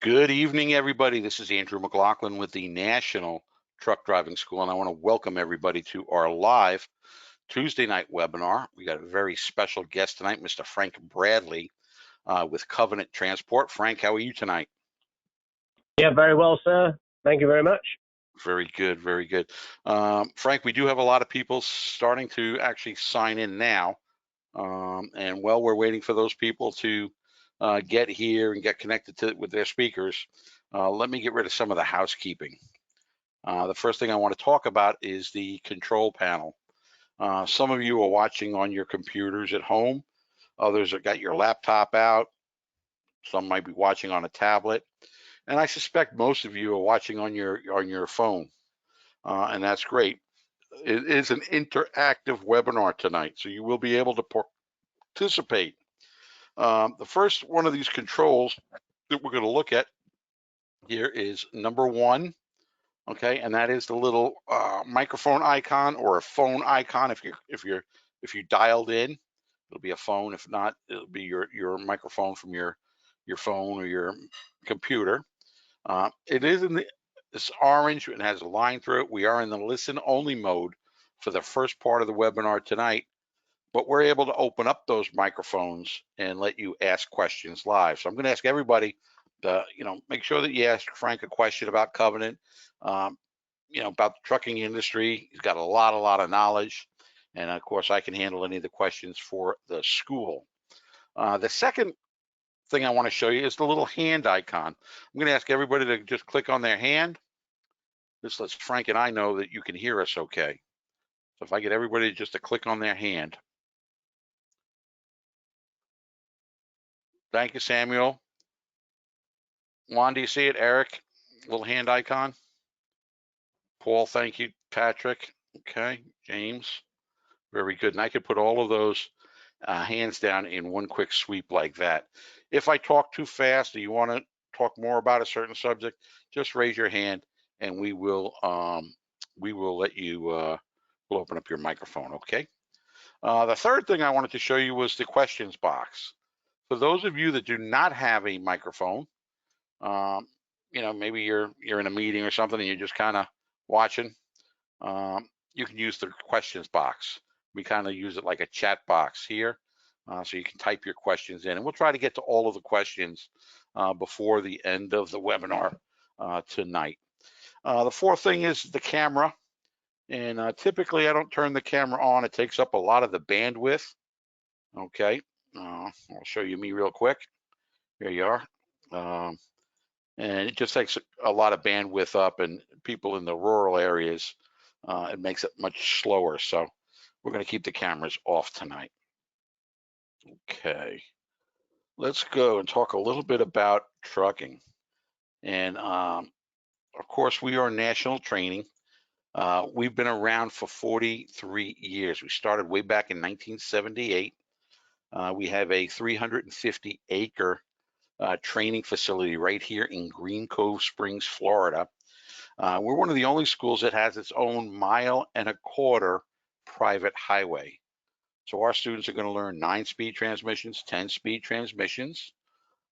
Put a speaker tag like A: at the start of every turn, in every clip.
A: Good evening, everybody. This is Andrew McLaughlin with the National Truck Driving School, and I want to welcome everybody to our live Tuesday night webinar. We got a very special guest tonight, Mr. Frank Bradley with Covenant Transport. Frank, how are you tonight?
B: Yeah, very well, sir. Thank you very much.
A: Very good, very good. Frank, we do have a lot of people starting to actually sign in now. And while we're waiting for those people to get here and get connected with their speakers, let me get rid of some of the housekeeping. The first thing I want to talk about is the control panel. Some of you are watching on your computers at home. Others have got your laptop out. Some might be watching on a tablet. And I suspect most of you are watching on your phone. And that's great. It is an interactive webinar tonight, so you will be able to participate. The first one of these controls that we're going to look at here is number one, okay, and that is the little microphone icon or a phone icon. If you dialed in, it'll be a phone. If not, it'll be your microphone from your phone or your computer. It is in this orange. It has a line through it. We are in the listen only mode for the first part of the webinar tonight, but we're able to open up those microphones and let you ask questions live. So I'm going to ask everybody to, make sure that you ask Frank a question about Covenant, about the trucking industry. He's got a lot of knowledge. And of course, I can handle any of the questions for the school. The second thing I want to show you is the little hand icon. I'm going to ask everybody to just click on their hand. This lets Frank and I know that you can hear us okay. So if I get everybody just to click on their hand. Thank you, Samuel. Juan, do you see it? Eric, little hand icon. Paul, thank you. Patrick, okay. James, very good. And I could put all of those hands down in one quick sweep like that. If I talk too fast or you want to talk more about a certain subject, just raise your hand and we will let you, we'll open up your microphone, okay? The third thing I wanted to show you was the questions box. For those of you that do not have a microphone, maybe you're in a meeting or something and you're just kind of watching, you can use the questions box. We kind of use it like a chat box here, so you can type your questions in, and we'll try to get to all of the questions before the end of the webinar tonight. The fourth thing is the camera, and typically I don't turn the camera on. It takes up a lot of the bandwidth. Okay, I'll show you me real quick. Here you are. And it just takes a lot of bandwidth up, and people in the rural areas, it makes it much slower. So we're going to keep the cameras off tonight. Okay, let's go and talk a little bit about trucking. And of course, we are national training. We've been around for 43 years. We started way back in 1978. We have a 350-acre training facility right here in Green Cove Springs, Florida. We're one of the only schools that has its own 1.25 mile private highway. So our students are going to learn 9-speed transmissions, 10-speed transmissions.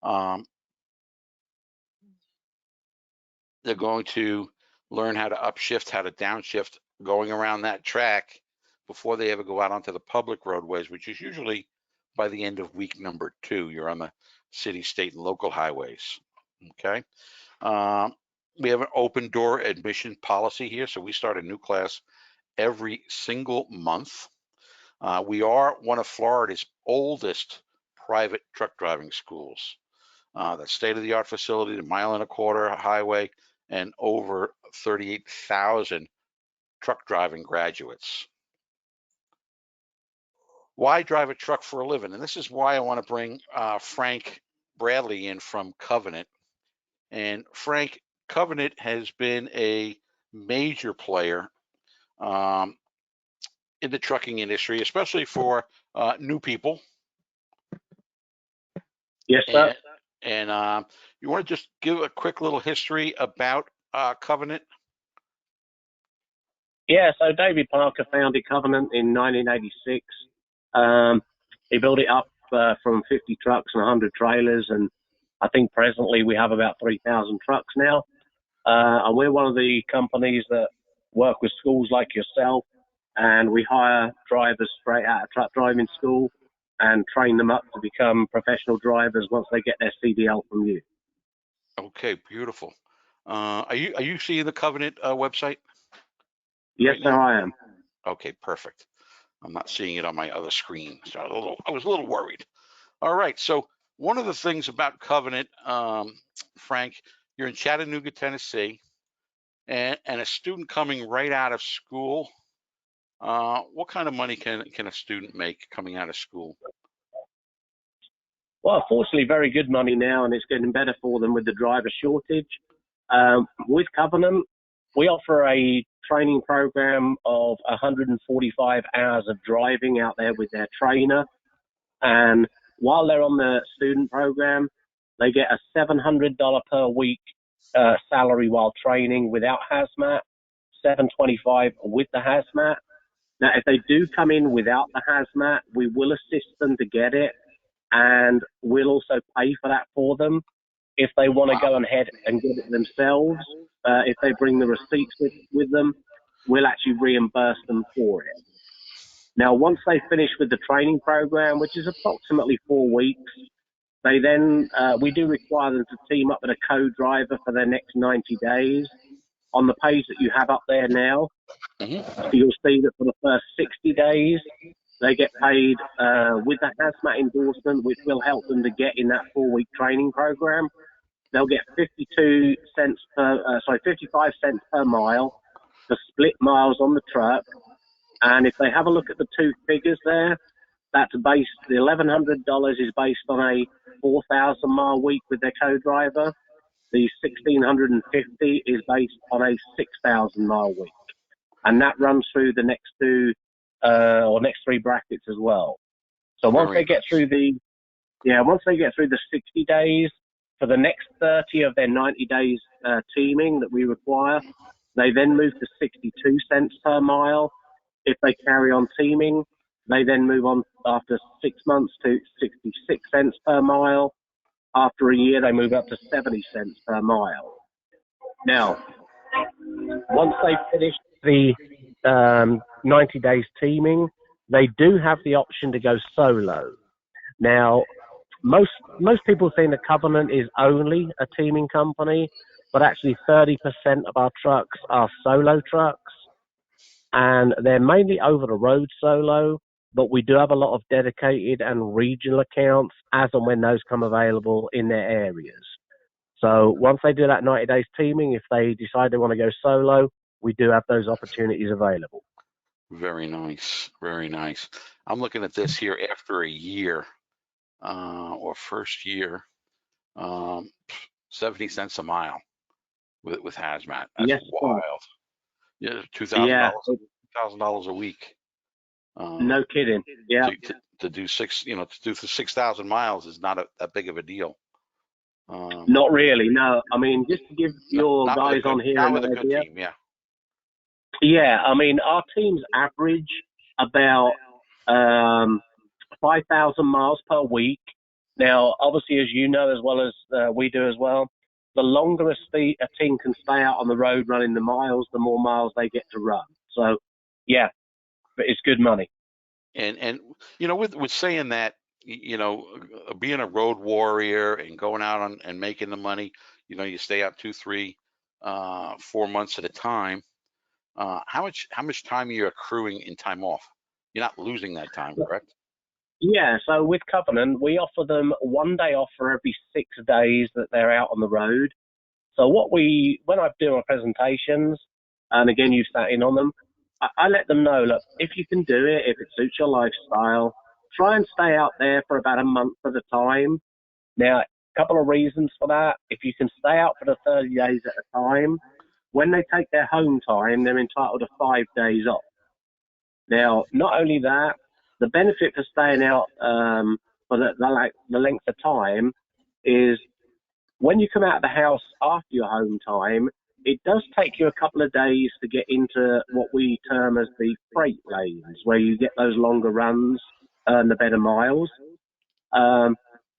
A: They're going to learn how to upshift, how to downshift, going around that track before they ever go out onto the public roadways, which is usually by the end of week number 2. You're on the city, state, and local highways, okay? We have an open door admission policy here, so we start a new class every single month. We are one of Florida's oldest private truck driving schools. The state-of-the-art facility, the 1.25 mile highway, and over 38,000 truck driving graduates. Why drive a truck for a living? And this is why I want to bring Frank Bradley in from Covenant. And Frank, Covenant has been a major player in the trucking industry, especially for new people.
B: Yes, sir.
A: And you want to just give a quick little history about Covenant?
B: Yeah, so David Parker founded Covenant in 1986. He built it up from 50 trucks and 100 trailers, and I think presently we have about 3,000 trucks now. And we're one of the companies that work with schools like yourself, and we hire drivers straight out of truck driving school and train them up to become professional drivers once they get their CDL from you.
A: Okay, beautiful. Are you seeing the Covenant website
B: Yes,
A: right
B: sir,
A: now?
B: I am.
A: Okay, perfect. I'm not seeing it on my other screen, so I was a little worried. All right, so one of the things about Covenant, Frank, you're in Chattanooga, Tennessee, and a student coming right out of school. What kind of money can a student make coming out of school?
B: Well, fortunately, very good money now, and it's getting better for them with the driver shortage. With Covenant, we offer a training program of 145 hours of driving out there with their trainer. And while they're on the student program, they get a $700 per week salary while training without hazmat, $725 with the hazmat. Now, if they do come in without the hazmat, we will assist them to get it, and we'll also pay for that for them. If they want to
A: Wow,
B: go ahead and get it themselves, if they bring the receipts with them, we'll actually reimburse them for it. Now, once they finish with the training program, which is approximately 4 weeks, they then, we do require them to team up with a co-driver for their next 90 days. On the page that you have up there now, you'll see that for the first 60 days, they get paid with the hazmat endorsement, which will help them to get in that 4-week training program. They'll get 55 cents per mile for split miles on the truck. And if they have a look at the two figures there, that's based, the $1,100 is based on a 4,000 mile week with their co-driver. The $1,650 is based on a 6,000 mile week. And that runs through the next next three brackets as well. So once they get through the 60 days, for the next 30 of their 90 days teaming that we require, they then move to 62 cents per mile. If they carry on teaming, they then move on after 6 months to 66 cents per mile. After a year, they move up to 70 cents per mile. Now, once they finish the 90 days teaming, they do have the option to go solo. Now, most people think the Covenant is only a teaming company, but actually 30% of our trucks are solo trucks, and they're mainly over the road solo, but we do have a lot of dedicated and regional accounts as and when those come available in their areas. So once they do that 90 days teaming, if they decide they want to go solo, we do have those opportunities available.
A: very nice, very nice. I'm looking at this here after a year, or first year, 70 cents a mile with hazmat. That's
B: Yes,
A: wild. Yeah,
B: yeah,
A: $2,000 a week.
B: no kidding. Yeah.
A: To do to do 6,000 miles is not that big of a deal.
B: Not really, no. I mean, just to give your guys on here
A: not
B: an
A: with a good
B: idea.
A: team, yeah.
B: Yeah, I mean, our teams average about 5,000 miles per week. Now, obviously, as you know as well as we do as well, the longer a team can stay out on the road running the miles, the more miles they get to run. So, yeah, but it's good money.
A: And with saying that, being a road warrior and going out and making the money, you stay out 2, 3, 4 months at a time. How much time are you accruing in time off? You're not losing that time, correct?
B: Yeah, so with Covenant, we offer them 1 day off for every 6 days that they're out on the road. So when I do my presentations, and again, you've sat in on them, I let them know, look, if you can do it, if it suits your lifestyle, try and stay out there for about a month at a time. Now, a couple of reasons for that. If you can stay out for the 30 days at a time, when they take their home time, they're entitled to 5 days off. Now, not only that, the benefit for staying out for the length of time is when you come out of the house after your home time, it does take you a couple of days to get into what we term as the freight lanes, where you get those longer runs and the better miles.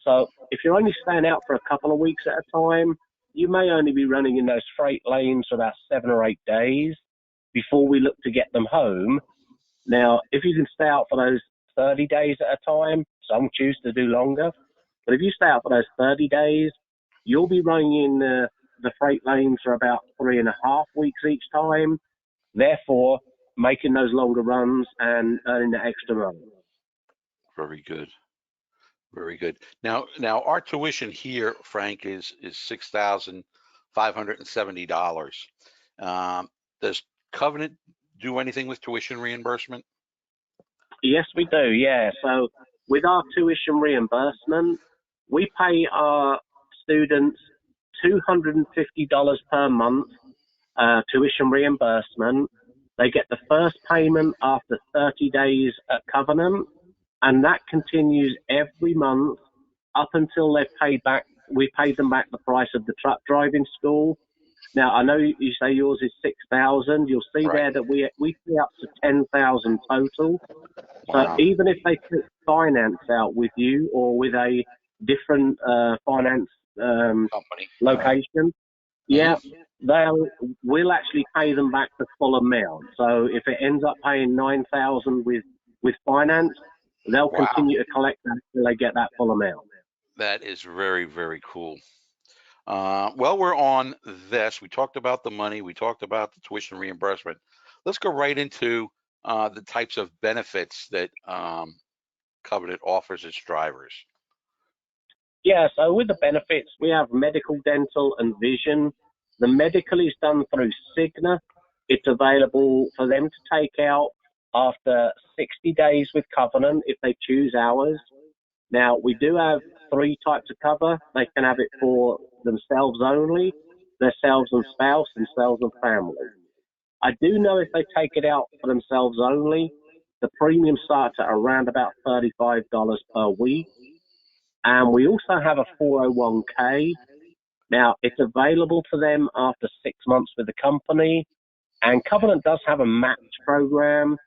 B: So if you're only staying out for a couple of weeks at a time, you may only be running in those freight lanes for about 7 or 8 days before we look to get them home. Now, if you can stay out for those 30 days at a time, some choose to do longer, but if you stay out for those 30 days, you'll be running in the freight lanes for about 3.5 weeks each time, therefore making those longer runs and earning the extra money.
A: Very good. Very good. Now our tuition here, Frank, is $6,570. Does Covenant do anything with tuition reimbursement?
B: Yes, we do. Yeah. So with our tuition reimbursement, we pay our students $250 per month tuition reimbursement. They get the first payment after 30 days at Covenant, and that continues every month up until they've paid back. We paid them back the price of the truck driving school. Now, I know you say yours is 6,000. You'll see
A: Right.
B: there that we pay up to 10,000 total. So
A: Wow.
B: even if they put finance out with you or with a different finance
A: Company.
B: location, yeah, we'll actually pay them back the full amount. So if it ends up paying 9,000 with finance, they'll
A: Wow.
B: continue to collect that until they get that full amount.
A: That is very, very cool. Well, we're on this. We talked about the money. We talked about the tuition reimbursement. Let's go right into the types of benefits that Covenant offers its drivers.
B: Yeah, so with the benefits, we have medical, dental, and vision. The medical is done through Cigna. It's available for them to take out after 60 days with Covenant if they choose ours. Now, we do have 3 types of cover. They can have it for themselves only, themselves and spouse, themselves and family. I do know if they take it out for themselves only, the premium starts at around about $35 per week. And we also have a 401k. Now, it's available to them after 6 months with the company. And Covenant does have a match program.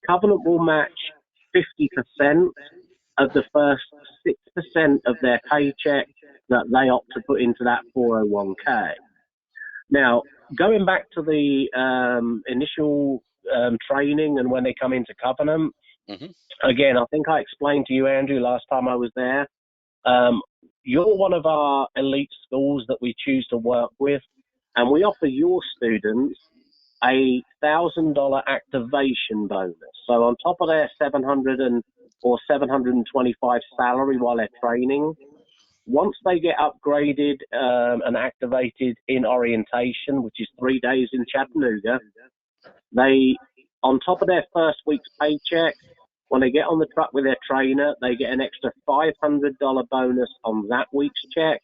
B: Covenant will match 50% of the first 6% of their paycheck that they opt to put into that 401k. Now, going back to the initial training and when they come into Covenant, again, I think I explained to you, Andrew, last time I was there. You're one of our elite schools that we choose to work with, and we offer your students a $1,000 activation bonus. So on top of their 700 or 725 salary while they're training, once they get upgraded and activated in orientation, which is 3 days in Chattanooga, they, on top of their first week's paycheck, when they get on the truck with their trainer, they get an extra $500 bonus on that week's check.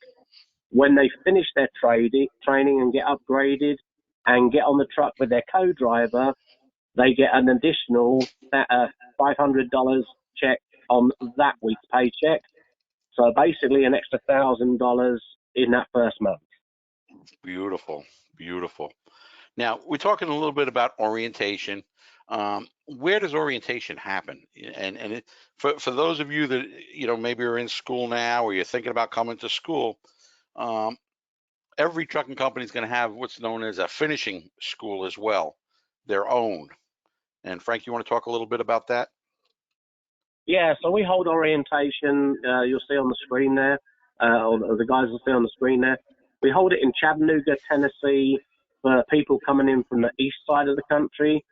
B: When they finish their training and get upgraded and get on the truck with their co-driver, they get an additional $500 check on that week's paycheck. So basically an extra $1,000 in that first month.
A: Beautiful, beautiful. Now, we're talking a little bit about orientation. Where does orientation happen? And for those of you that maybe are in school now or you're thinking about coming to school, every trucking company is going to have what's known as a finishing school as well, their own. And Frank, you want to talk a little bit about that?
B: Yeah, so we hold orientation. You'll see on the screen there, or the guys will see on the screen there. We hold it in Chattanooga, Tennessee, for people coming in from the east side of the country.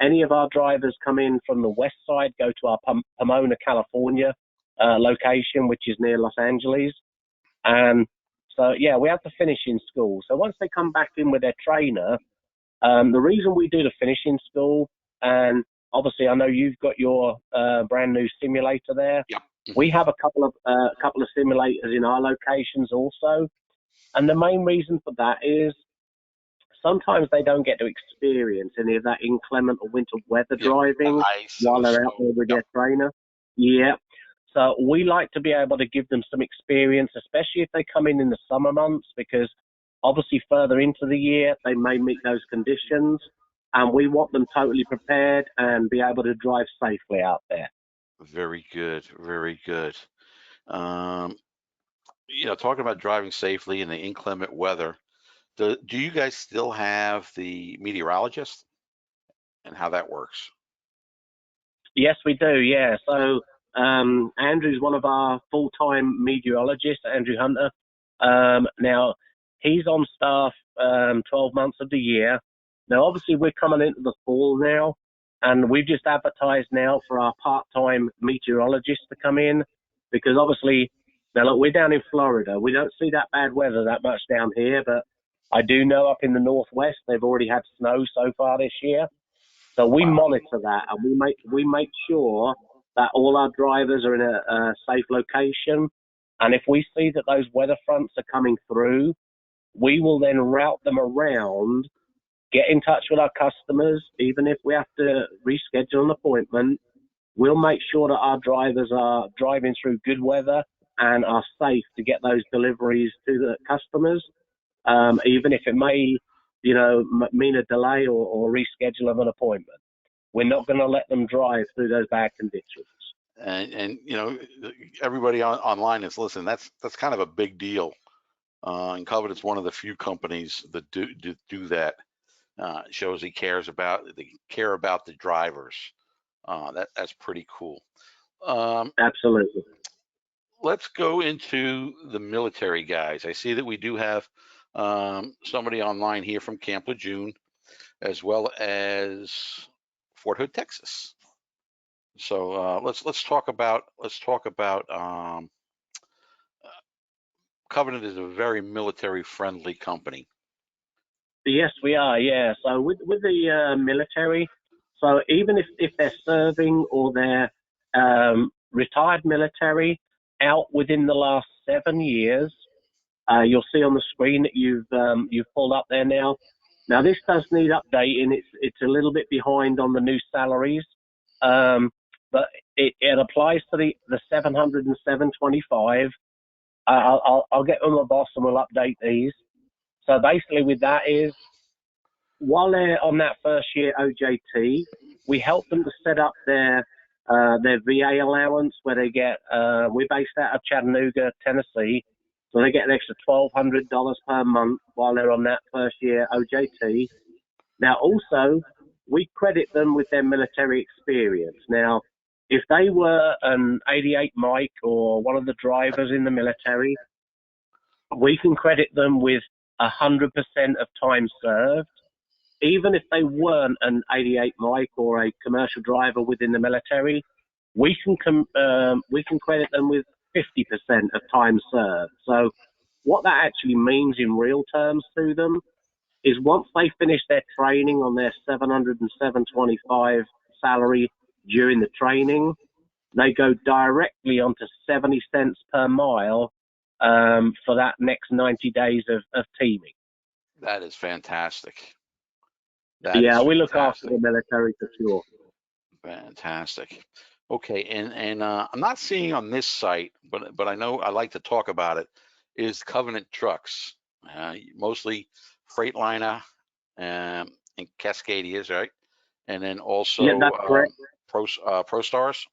B: Any of our drivers come in from the west side, go to our Pomona, California location, which is near Los Angeles. And so, yeah, we have to finish in school. So once they come back in with their trainer, the reason we do the finishing school, and obviously I know you've got your brand new simulator there.
A: Yep.
B: We have a couple of simulators in our locations also. And the main reason for that is sometimes they don't get to experience any of that inclement or winter weather driving while they're out there with their trainer. Yeah. So we like to be able to give them some experience, especially if they come in the summer months, because obviously further into the year, they may meet those conditions, and we want them totally prepared and be able to drive safely out there.
A: Very good, very good. Talking about driving safely in the inclement weather, do you guys still have the meteorologist and how that works?
B: Yes, we do. Yeah. So Andrew's one of our full-time meteorologists, Andrew Hunter. Now he's on staff 12 months of the year. Now, obviously, we're coming into the fall now, and we've just advertised now for our part-time meteorologist to come in because obviously, now look, we're down in Florida. We don't see that bad weather that much down here, but I do know up in the Northwest they've already had snow so far this year. So we
A: Wow.
B: monitor that, and we make sure that all our drivers are in a safe location. And if we see that those weather fronts are coming through, we will then route them around, get in touch with our customers, even if we have to reschedule an appointment. We'll make sure that our drivers are driving through good weather and are safe to get those deliveries to the customers, even if it may, mean a delay or reschedule of an appointment. We're not going to let them drive through those bad conditions.
A: And everybody online is listening. That's kind of a big deal. And Covenant's one of the few companies that do that. Shows they care about the drivers. That's pretty cool.
B: Absolutely.
A: Let's go into the military guys. I see that we do have somebody online here from Camp Lejeune, as well as Fort Hood, Texas. So let's talk about Covenant is a very military friendly company.
B: Yes, we are. Yeah. So with the military, so even if they're serving or they're retired military out within the last 7 years, you'll see on the screen that you've pulled up there now. Now this does need updating. It's a little bit behind on the new salaries, but it applies to the 700 and 725. I'll get with my boss and we'll update these. So basically, with that is, while they're on that first year OJT, we help them to set up their VA allowance where they get. We're based out of Chattanooga, Tennessee, so they get an extra $1,200 per month while they're on that first year OJT. Now, also, we credit them with their military experience. Now, if they were an 88 Mike or one of the drivers in the military, we can credit them with 100% of time served. Even if they weren't an 88 Mike or a commercial driver within the military, we can credit them with 50% of time served. So what that actually means in real terms to them is once they finish their training on their 700 and 725 salary during the training, they go directly onto 70 cents per mile for that next 90 days of teaming.
A: That is fantastic.
B: We look after the military for sure.
A: Fantastic. Okay, and I'm not seeing on this site, but I know I like to talk about it, is Covenant trucks, mostly Freightliner and Cascadias, right? And then also
B: that's correct.
A: Pro Stars.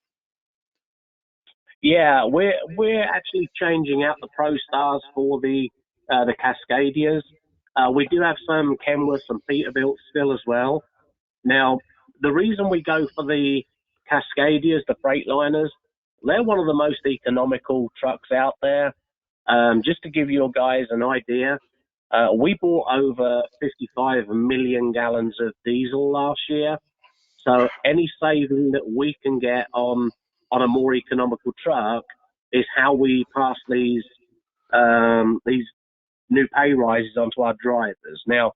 B: Yeah, we're actually changing out the Pro Stars for the Cascadias. We do have some Kenworths and Peterbilt still as well. Now, the reason we go for the Cascadias, the Freightliners, they're one of the most economical trucks out there. Just to give you guys an idea, we bought over 55 million gallons of diesel last year. So any saving that we can get on a more economical truck is how we pass these new pay rises onto our drivers. Now,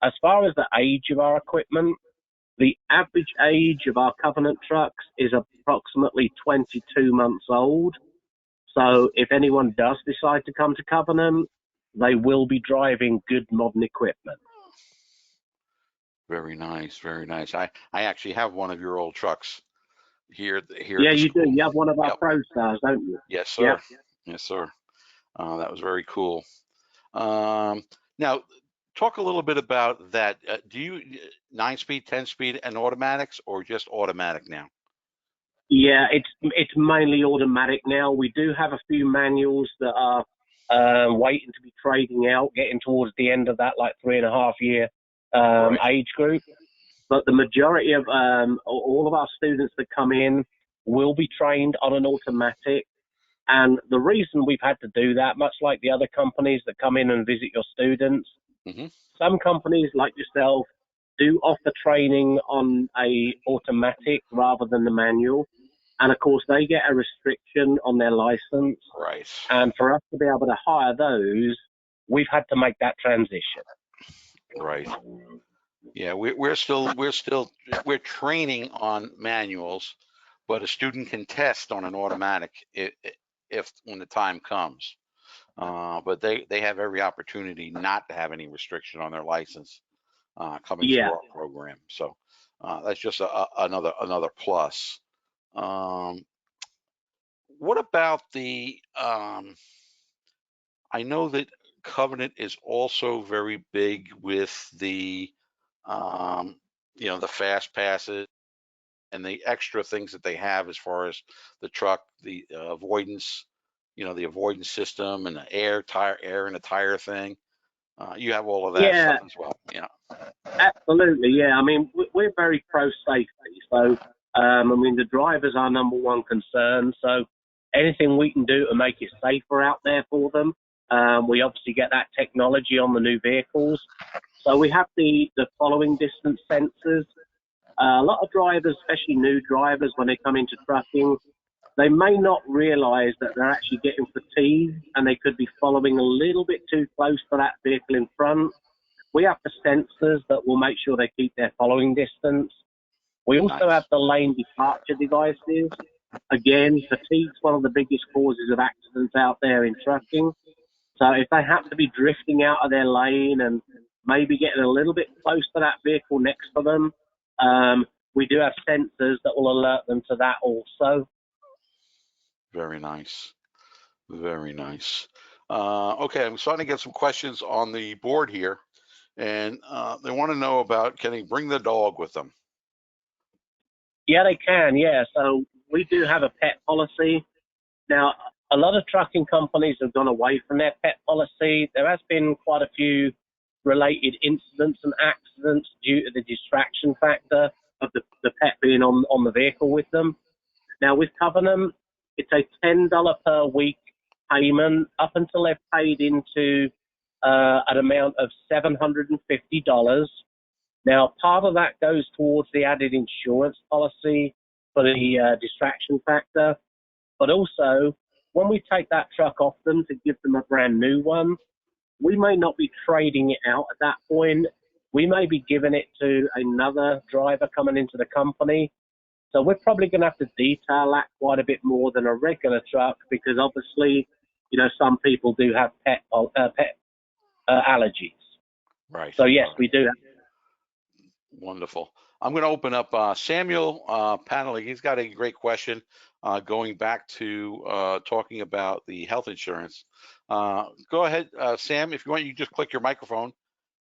B: as far as the age of our equipment, the average age of our Covenant trucks is approximately 22 months old. So if anyone does decide to come to Covenant, they will be driving good modern equipment.
A: Very nice, very nice. I actually have one of your old trucks here.
B: Yeah, you do. You have one of our Pro Stars, don't you?
A: Yes, sir. Yep. Yes, sir. That was very cool. Now, talk a little bit about that. Do you 9-speed, 10-speed, and automatics, or just automatic now?
B: Yeah, it's mainly automatic now. We do have a few manuals that are waiting to be trading out, getting towards the end of that, like 3.5 year
A: Right.
B: age group. But the majority of all of our students that come in will be trained on an automatic. And the reason we've had to do that, much like the other companies that come in and visit your students,
A: Mm-hmm.
B: some companies like yourself do offer training on a automatic rather than the manual. And of course, they get a restriction on their license.
A: Right.
B: And for us to be able to hire those, we've had to make that transition.
A: Right. Yeah, we're training on manuals, but a student can test on an automatic if when the time comes. But they have every opportunity not to have any restriction on their license coming through
B: Yeah.
A: our program. So that's just another plus. Um, what about the? I know that Covenant is also very big with the, um, the fast passes and the extra things that they have as far as the truck, the avoidance, the avoidance system and the air in the tire thing. You have all of that
B: Yeah,
A: stuff as well. Yeah.
B: absolutely. Yeah. I mean, we're very pro safety. So, I mean, the driver's our number one concern. So, anything we can do to make it safer out there for them, we obviously get that technology on the new vehicles. So, we have the following distance sensors. A lot of drivers, especially new drivers, when they come into trucking, they may not realize that they're actually getting fatigued and they could be following a little bit too close to that vehicle in front. We have the sensors that will make sure they keep their following distance. We also have
A: Nice.
B: the lane departure devices. Again, fatigue's one of the biggest causes of accidents out there in trucking. So if they happen to be drifting out of their lane and maybe getting a little bit close to that vehicle next to them, we do have sensors that will alert them to that also.
A: Very nice. Very nice. Okay, I'm starting to get some questions on the board here, and they want to know about, can they bring the dog with them?
B: Yeah, they can. Yeah. So we do have a pet policy. Now, a lot of trucking companies have gone away from their pet policy. There has been quite a few related incidents and accidents due to the distraction factor of the pet being on the vehicle with them. Now, with Covenant, it's a $10 per week payment up until they've paid into an amount of $750. Now, part of that goes towards the added insurance policy for the distraction factor. But also, when we take that truck off them to give them a brand new one, we may not be trading it out at that point. We may be giving it to another driver coming into the company. So we're probably going to have to detail that quite a bit more than a regular truck because obviously, some people do have pet allergies.
A: Right.
B: So yes,
A: All right.
B: we do.
A: Wonderful. I'm going to open up Samuel Panelli. He's got a great question going back to talking about the health insurance. Go ahead, Sam. If you want, you just click your microphone.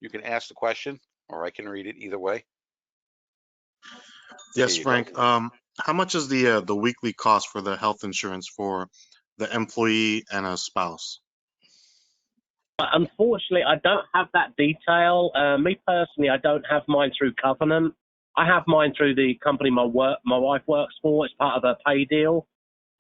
A: You can ask the question, or I can read it either way. There
C: Yes,
A: you go.
C: Frank. How much is the weekly cost for the health insurance for the employee and a spouse?
B: Unfortunately, I don't have that detail. Me personally, I don't have mine through Covenant. I have mine through the company my wife works for. It's part of a pay deal.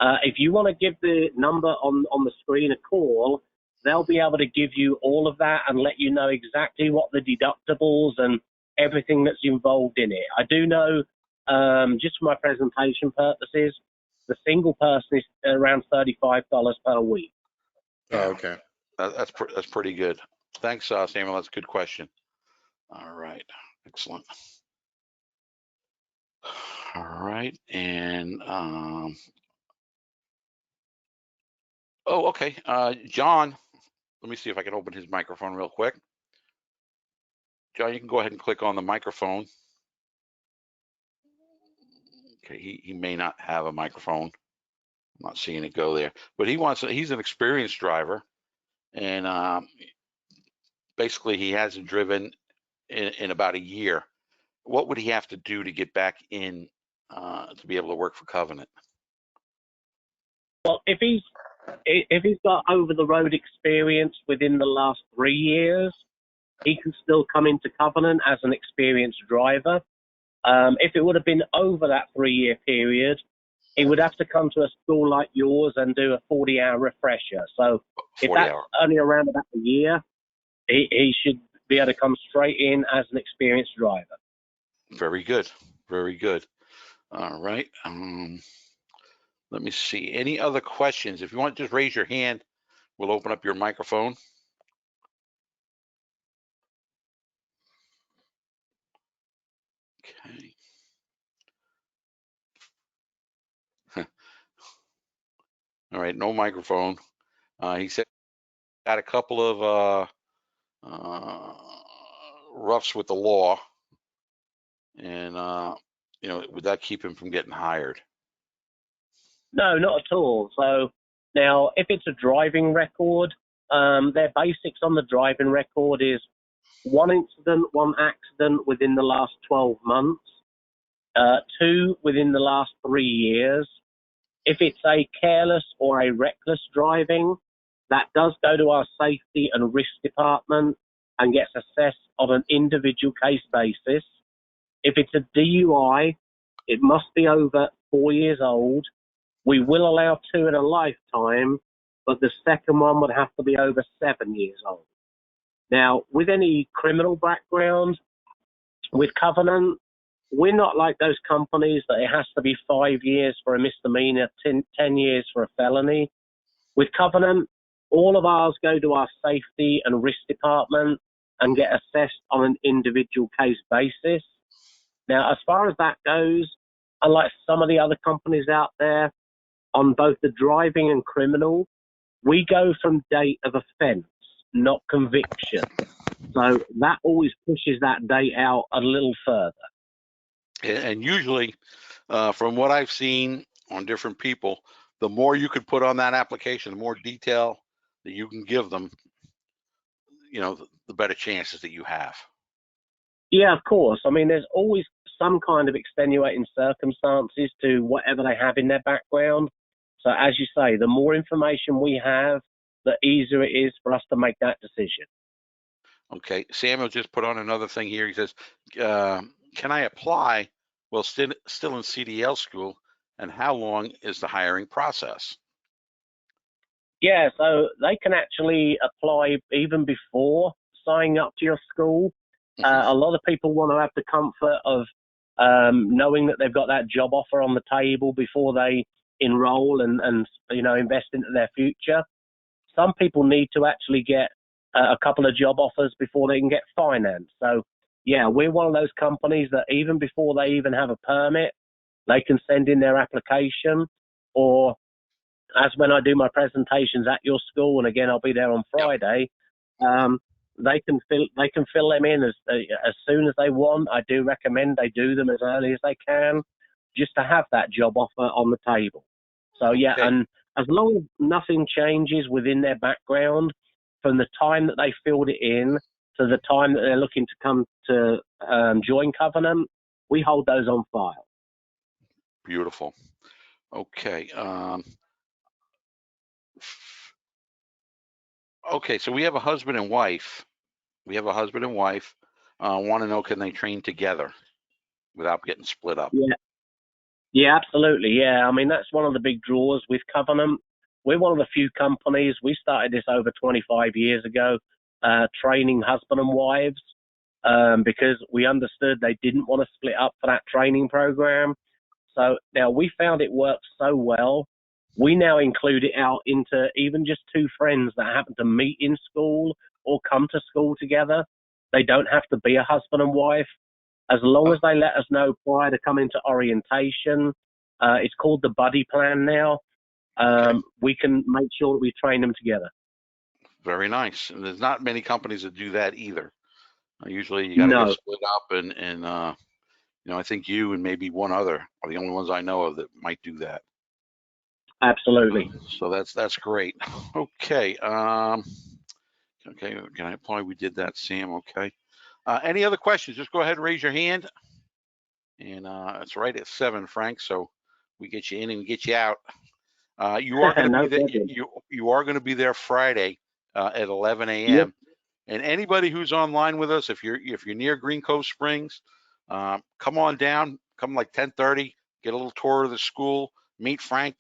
B: If you want to give the number on the screen a call, they'll be able to give you all of that and let you know exactly what the deductibles and everything that's involved in it. I do know, just for my presentation purposes, the single person is around $35 per week.
C: Oh,
A: Yeah,
C: okay.
A: that's pretty good. Thanks, Samuel. That's a good question. All right, excellent. All right, and oh, okay, John. Let me see if I can open his microphone real quick. John, you can go ahead and click on the microphone. Okay, he may not have a microphone. I'm not seeing it go there, but he's an experienced driver, and basically he hasn't driven in about a year. What would he have to do to get back in to be able to work for Covenant?
B: Well, if he's got over the road experience within the last 3 years, he can still come into Covenant as an experienced driver. If it would have been over that 3-year period, he would have to come to a school like yours and do a 40-hour refresher. So if that's only around about a year, he should be able to come straight in as an experienced driver.
A: Very good. Very good. All right. Let me see. Any other questions? If you want, just raise your hand. We'll open up your microphone. Okay. All right, no microphone. He said got a couple of roughs with the law, and you know, would that keep him from getting hired?
B: No, not at all. So now, if it's a driving record, their basics on the driving record is 1 incident, 1 accident within the last 12 months, 2 within the last 3 years. If it's a careless or a reckless driving, that does go to our safety and risk department and gets assessed on an individual case basis. If it's a DUI, it must be over 4 years old. We will allow 2 in a lifetime, but the second one would have to be over 7 years old. Now, with any criminal background, with Covenant, we're not like those companies that it has to be 5 years for a misdemeanor, 10 years for a felony. With Covenant, all of ours go to our safety and risk department and get assessed on an individual case basis. Now, as far as that goes, unlike some of the other companies out there, on both the driving and criminal, we go from date of offence, not conviction. So that always pushes that date out a little further.
A: And usually, from what I've seen on different people, the more you could put on that application, the more detail that you can give them, you know, the better chances that you have.
B: Yeah, of course. I mean, there's always some kind of extenuating circumstances to whatever they have in their background. So as you say, the more information we have, the easier it is for us to make that decision.
A: Okay, Samuel just put on another thing here. He says, can I apply while still in CDL school, and how long is the hiring process?
B: Yeah, so they can actually apply even before signing up to your school. A lot of people want to have the comfort of knowing that they've got that job offer on the table before they enroll and you know, invest into their future. Some people need to actually get a couple of job offers before they can get financed. So yeah, we're one of those companies that even before they even have a permit, they can send in their application, or as when I do my presentations at your school, and again I'll be there on Friday, they can fill them in as soon as they want. I do recommend they do them as early as they can, just to have that job offer on the table. So yeah, and as long as nothing changes within their background from the time that they filled it in to the time that they're looking to come to join Covenant, we hold those on file.
A: Beautiful. Okay. Okay, so we have a husband and wife. Want to know, can they train together without getting split up?
B: Yeah, absolutely. Yeah, I mean, that's one of the big draws with Covenant. We're one of the few companies, we started this over 25 years ago, training husband and wives, because we understood they didn't want to split up for that training program. So now we found it works so well. We now include it out into even just 2 friends that happen to meet in school or come to school together. They don't have to be a husband and wife. As long as they let us know prior to coming to orientation, it's called the buddy plan now. We can make sure that we train them together.
A: Very nice. And there's not many companies that do that either. Usually you got to get split up, and you know, I think you and maybe one other are the only ones I know of that might do that.
B: Absolutely.
A: So that's great. Okay. Okay. Can I apply? We did that, Sam. Okay. Any other questions? Just go ahead and raise your hand. and it's right at 7, Frank. So we get you in and get you out. You are going to
B: No
A: be there.
B: problem.
A: You are going to be there Friday at 11
B: Yep.
A: a.m. And anybody who's online with us, if you're near Green Cove Springs, come on down. Come like 10:30. Get a little tour of the school. Meet Frank.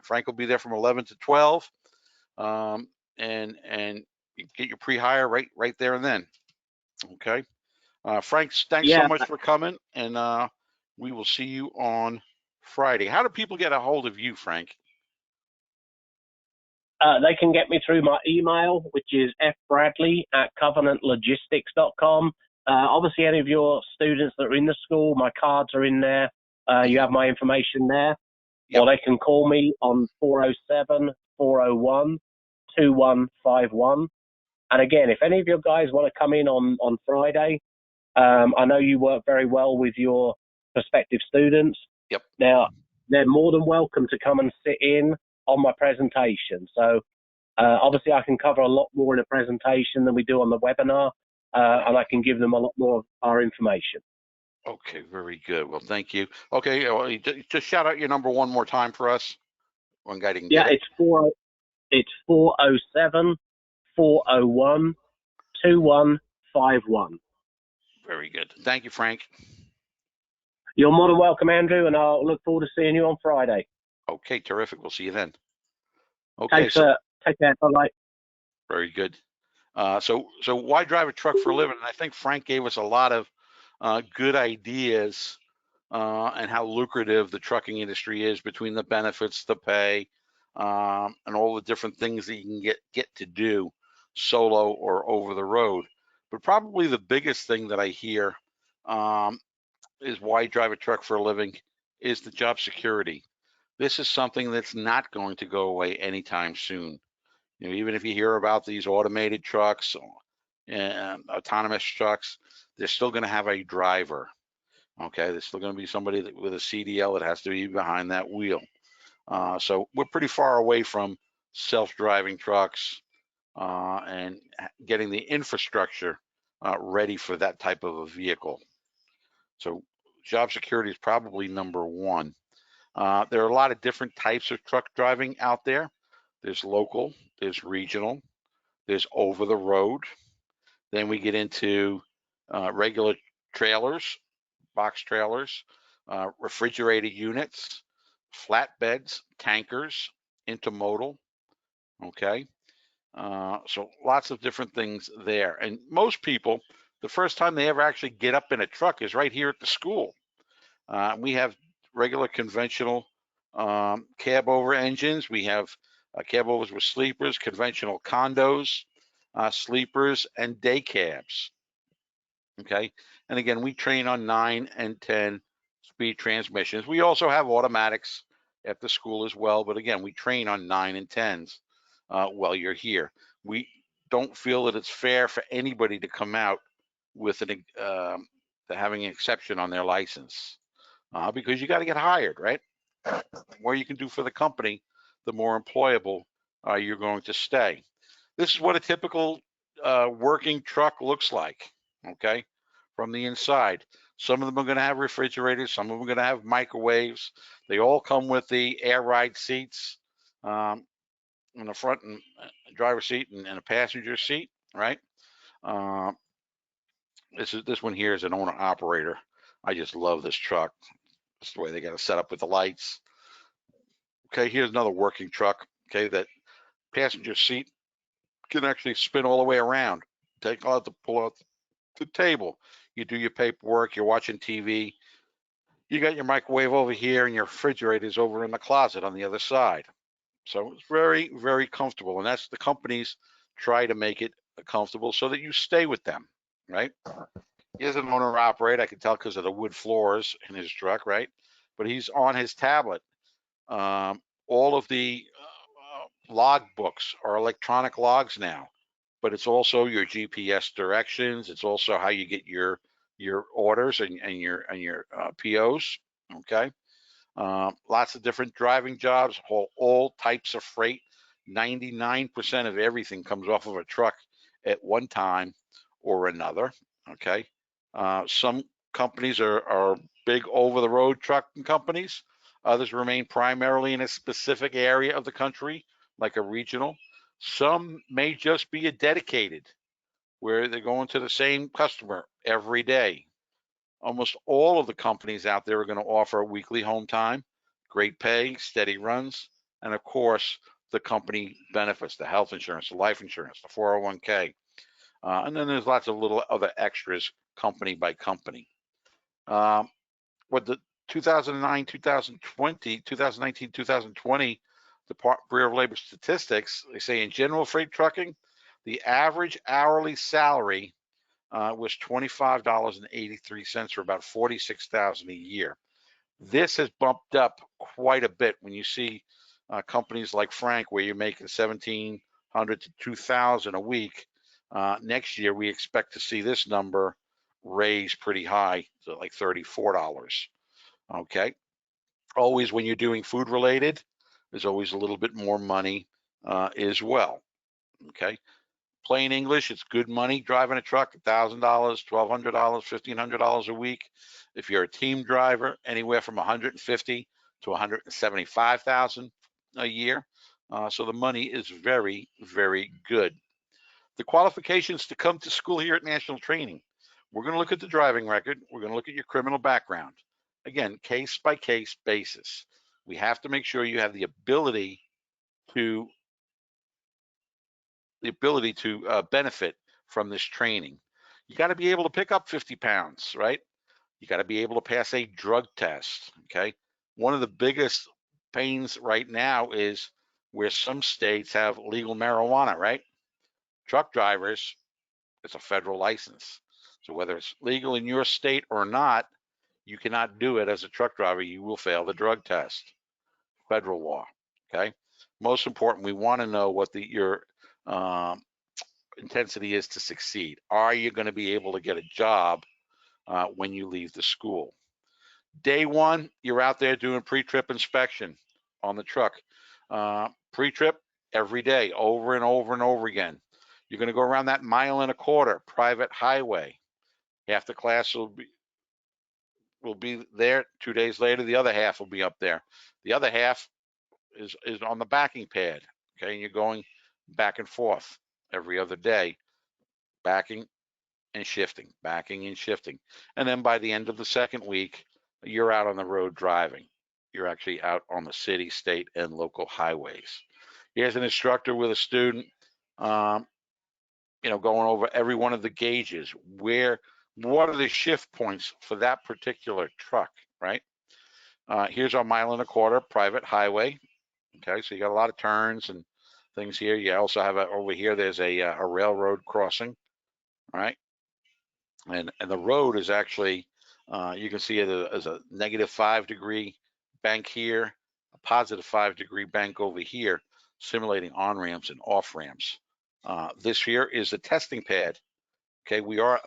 A: Frank will be there from 11 to 12, and you get your pre-hire right there and then. Okay. Frank, thanks so
B: Yeah.
A: much for coming, and we will see you on Friday. How do people get a hold of you, Frank?
B: They can get me through my email, which is fbradley@covenantlogistics.com. Obviously, any of your students that are in the school, my cards are in there. You have my information there.
A: Yep.
B: Or they can call me on 407-401-2151. And again, if any of your guys want to come in on Friday, I know you work very well with your prospective students.
A: Yep.
B: Now, they're more than welcome to come and sit in on my presentation. So obviously I can cover a lot more in a presentation than we do on the webinar, and I can give them a lot more of our information.
A: Okay, very good. Well, thank you. Okay, just shout out your number one more time for us. One guy didn't get it.
B: It's 407-401-2151.
A: Very good. Thank you, Frank.
B: You're more than welcome, Andrew, and I'll look forward to seeing you on Friday.
A: Okay, terrific. We'll see you then. Okay,
B: Take care. Bye-bye.
A: Very good. So why drive a truck for a living? And I think Frank gave us a lot of good ideas and how lucrative the trucking industry is, between the benefits, the pay, and all the different things that you can get to do solo or over the road. But probably the biggest thing that I hear is why drive a truck for a living is the job security. This is something that's not going to go away anytime soon. You know, even if you hear about these automated trucks and autonomous trucks, they're still going to have a driver. Okay, there's still going to be somebody with a CDL that has to be behind that wheel. So we're pretty far away from self-driving trucks and getting the infrastructure ready for that type of a vehicle. So job security is probably number one. There are a lot of different types of truck driving out there. There's local, there's regional, there's over the road. Then we get into regular trailers, box trailers, refrigerated units, flatbeds, tankers, intermodal. Okay. So lots of different things there. And most people, the first time they ever actually get up in a truck is right here at the school. We have regular conventional cab over engines. We have cab overs with sleepers, conventional condos, sleepers, and day cabs. Okay. And again, we train on 9 and 10 speed transmissions. We also have automatics at the school as well. But again, we train on 9 and 10s while you're here. We don't feel that it's fair for anybody to come out with having an exception on their license because you got to get hired, right? The more you can do for the company, the more employable you're going to stay. This is what a typical working truck looks like, okay, from the inside. Some of them are going to have refrigerators. Some of them are going to have microwaves. They all come with the air ride seats in the front and driver's seat and a passenger seat, right? This one here is an owner operator. I just love this truck. That's the way they got it set up with the lights. Okay, here's another working truck. Okay, that passenger seat can actually spin all the way around. Pull out the table. You do your paperwork. You're watching TV. You got your microwave over here, and your refrigerator's over in the closet on the other side. So it's very, very comfortable, and that's the companies try to make it comfortable so that you stay with them, right? Here's an owner operator. I can tell because of the wood floors in his truck, right? But he's on his tablet. All of the log books are electronic logs now, but it's also your GPS directions. It's also how you get your orders and your POs. Okay, lots of different driving jobs, all types of freight. 99% of everything comes off of a truck at one time or another. Okay, some companies are big over-the-road trucking companies. Others remain primarily in a specific area of the country, like a regional. Some may just be a dedicated, where they're going to the same customer every day. Almost all of the companies out there are going to offer weekly home time, great pay, steady runs, and of course, the company benefits, the health insurance, the life insurance, the 401k. And then there's lots of little other extras company by company. With the 2009, 2020, 2019, 2020 Department Bureau of Labor Statistics, they say in general freight trucking, the average hourly salary was $25.83 for about $46,000 a year. This has bumped up quite a bit when you see companies like Frank, where you're making $1,700 to $2,000 a week. Next year, we expect to see this number raise pretty high to like $34. Okay. Always when you're doing food related, there's always a little bit more money as well. Okay. Plain English, it's good money driving a truck, $1,000, $1,200, $1,500 a week. If you're a team driver, anywhere from $150,000 to $175,000 a year. So the money is very, very good. The qualifications to come to school here at National Training. We're going to look at the driving record. We're going to look at your criminal background. Again, case by case basis. We have to make sure you have the ability to benefit from this training. You got to be able to pick up 50 pounds, right? You got to be able to pass a drug test, okay? One of the biggest pains right now is where some states have legal marijuana, right? Truck drivers, it's a federal license. So whether it's legal in your state or not, you cannot do it as a truck driver. You will fail the drug test. Federal law, okay? Most important, we want to know what your intensity is to succeed. Are you going to be able to get a job when you leave the school? Day one, you're out there doing pre-trip inspection on the truck. Pre-trip every day, over and over and over again. You're going to go around that 1.25 miles private highway. Half the class will be there. 2 days later, the other half will be up there. The other half is on the backing pad. Okay, and you're going back and forth every other day, backing and shifting, backing and shifting. And then by the end of the second week, you're out on the road driving. You're actually out on the city, state, and local highways. Here's an instructor with a student, going over every one of the gauges. What are the shift points for that particular truck, right? Here's our 1.25 miles private highway. Okay, so you got a lot of turns and things here. You also have over here, there's a railroad crossing, right? And the road is actually, you can see it as a -5 degree bank here, a +5 degree bank over here, simulating on ramps and off ramps. This here is the testing pad. Okay, we are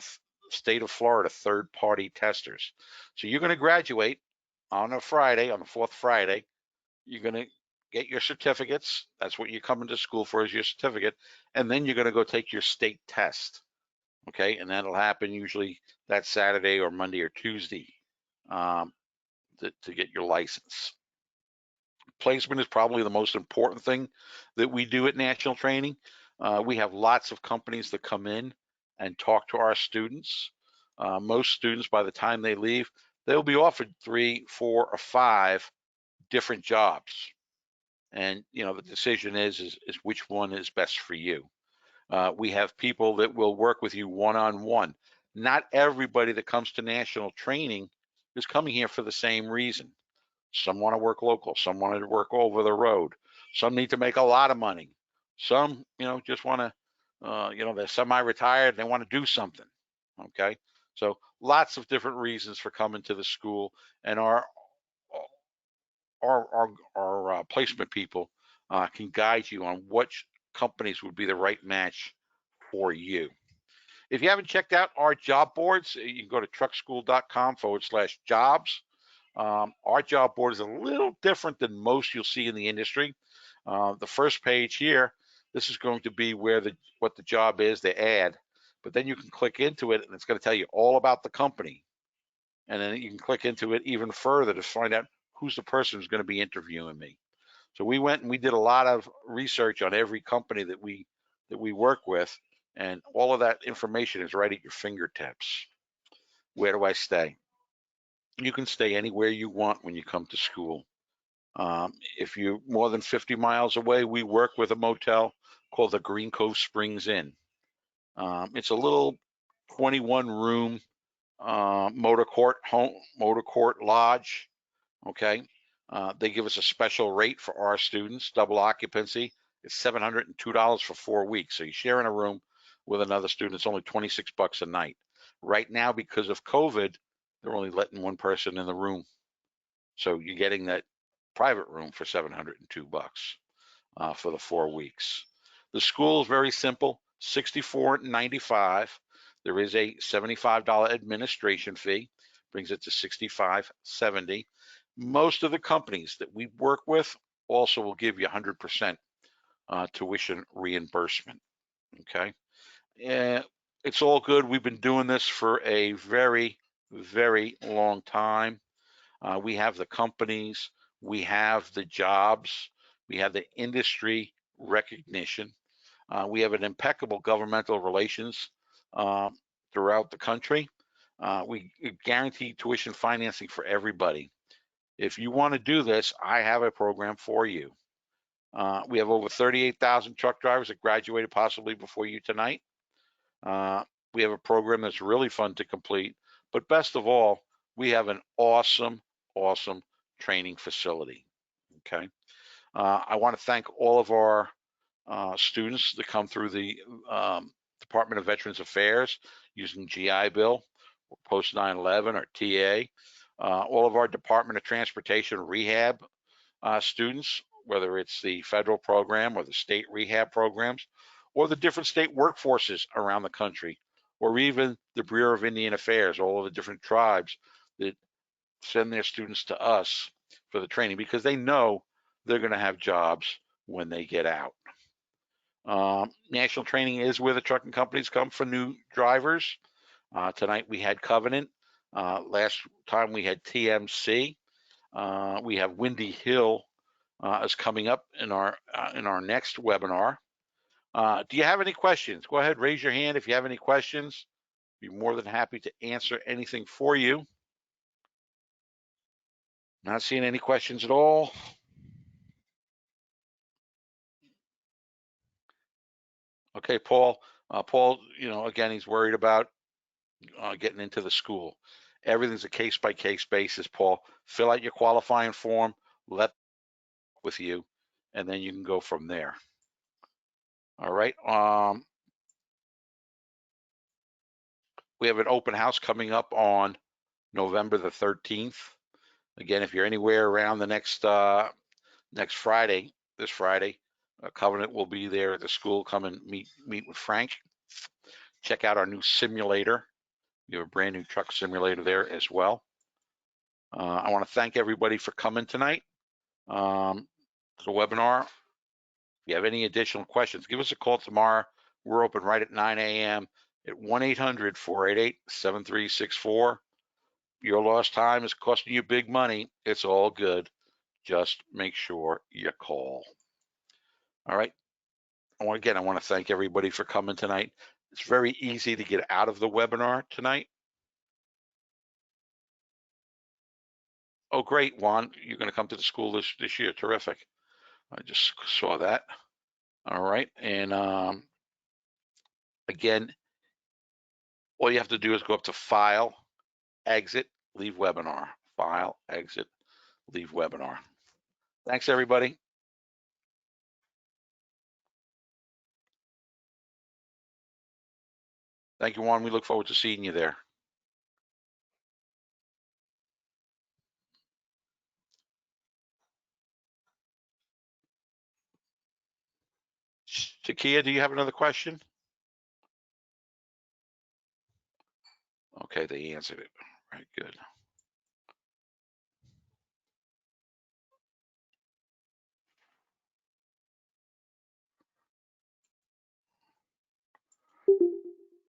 A: state of Florida third-party testers. So you're going to graduate on a Friday, on the 4th Friday. You're going to get your certificates. That's what you're coming to school for, is your certificate. And then you're going to go take your state test. Okay, and that'll happen usually that Saturday or Monday or Tuesday to get your license. Placement is probably the most important thing that we do at National Training. We have lots of companies that come in and talk to our students. Most students, by the time they leave, they'll be offered 3, 4, or 5 different jobs. And the decision is which one is best for you. We have people that will work with you one-on-one. Not everybody that comes to National Training is coming here for the same reason. Some want to work local. Some want to work over the road. Some need to make a lot of money. Some, just want to, they're semi-retired. They want to do something. Okay, so lots of different reasons for coming to the school, and our placement people can guide you on which companies would be the right match for you. If you haven't checked out our job boards, you can go to truckschool.com/jobs. Our job board is a little different than most you'll see in the industry. The first page here, this is going to be what the job is, the ad, but then you can click into it and it's going to tell you all about the company. and then you can click into it even further to find out who's the person who's going to be interviewing me. So we went and we did a lot of research on every company that we work with, and all of that information is right at your fingertips. Where do I stay? You can stay anywhere you want when you come to school. If you're more than 50 miles away, we work with a motel called the Green Cove Springs Inn. It's a little 21-room motor court lodge. Okay, they give us a special rate for our students, double occupancy. It's $702 for 4 weeks. So you're sharing a room with another student. It's only 26 bucks a night. Right now, because of COVID, they're only letting one person in the room. So you're getting that private room for 702 bucks for the 4 weeks. The school is very simple, $64.95. There is a $75 administration fee, brings it to $65.70. Most of the companies that we work with also will give you 100% tuition reimbursement. Okay, it's all good. We've been doing this for a very, very long time. We have the companies, we have the jobs, we have the industry recognition. We have an impeccable governmental relations throughout the country. We guarantee tuition financing for everybody. If you want to do this, I have a program for you. We have over 38,000 truck drivers that graduated possibly before you tonight. We have a program that's really fun to complete, but best of all, we have an awesome training facility. Okay. I want to thank all of our students that come through the Department of Veterans Affairs using GI Bill, post 9/11 or TA. All of our Department of Transportation rehab students, whether it's the federal program or the state rehab programs, or the different state workforces around the country, or even the Bureau of Indian Affairs, all of the different tribes that send their students to us for the training because they know they're going to have jobs when they get out. National training is where the trucking companies come for new drivers. Tonight we had Covenant. Last time we had TMC. We have Windy Hill is coming up in our next webinar. Do you have any questions? Go ahead, raise your hand if you have any questions. Be more than happy to answer anything for you. Not seeing any questions at all. Okay, Paul. Paul, again, he's worried about getting into the school. Everything's a case-by-case basis, Paul. Fill out your qualifying form, let with you, and then you can go from there. All right. We have an open house coming up on November the 13th. Again, if you're anywhere around the next Friday, this Friday, Covenant will be there at the school. Come and meet with Frank. Check out our new simulator. We have a brand new truck simulator there as well. I want to thank everybody for coming tonight to the webinar. If you have any additional questions, give us a call tomorrow. We're open right at 9 a.m. at 1-800-488-7364. Your lost time is costing you big money. It's all good. Just make sure you call. All right. I want to thank everybody for coming tonight. It's very easy to get out of the webinar tonight. Oh, great, Juan. You're going to come to the school this year. Terrific. I just saw that. All right. And again, all you have to do is go up to File, Exit, Leave Webinar. File, Exit, Leave Webinar. Thanks, everybody. Thank you, Juan. We look forward to seeing you there. Takia, do you have another question? Okay, they answered it. All right, good.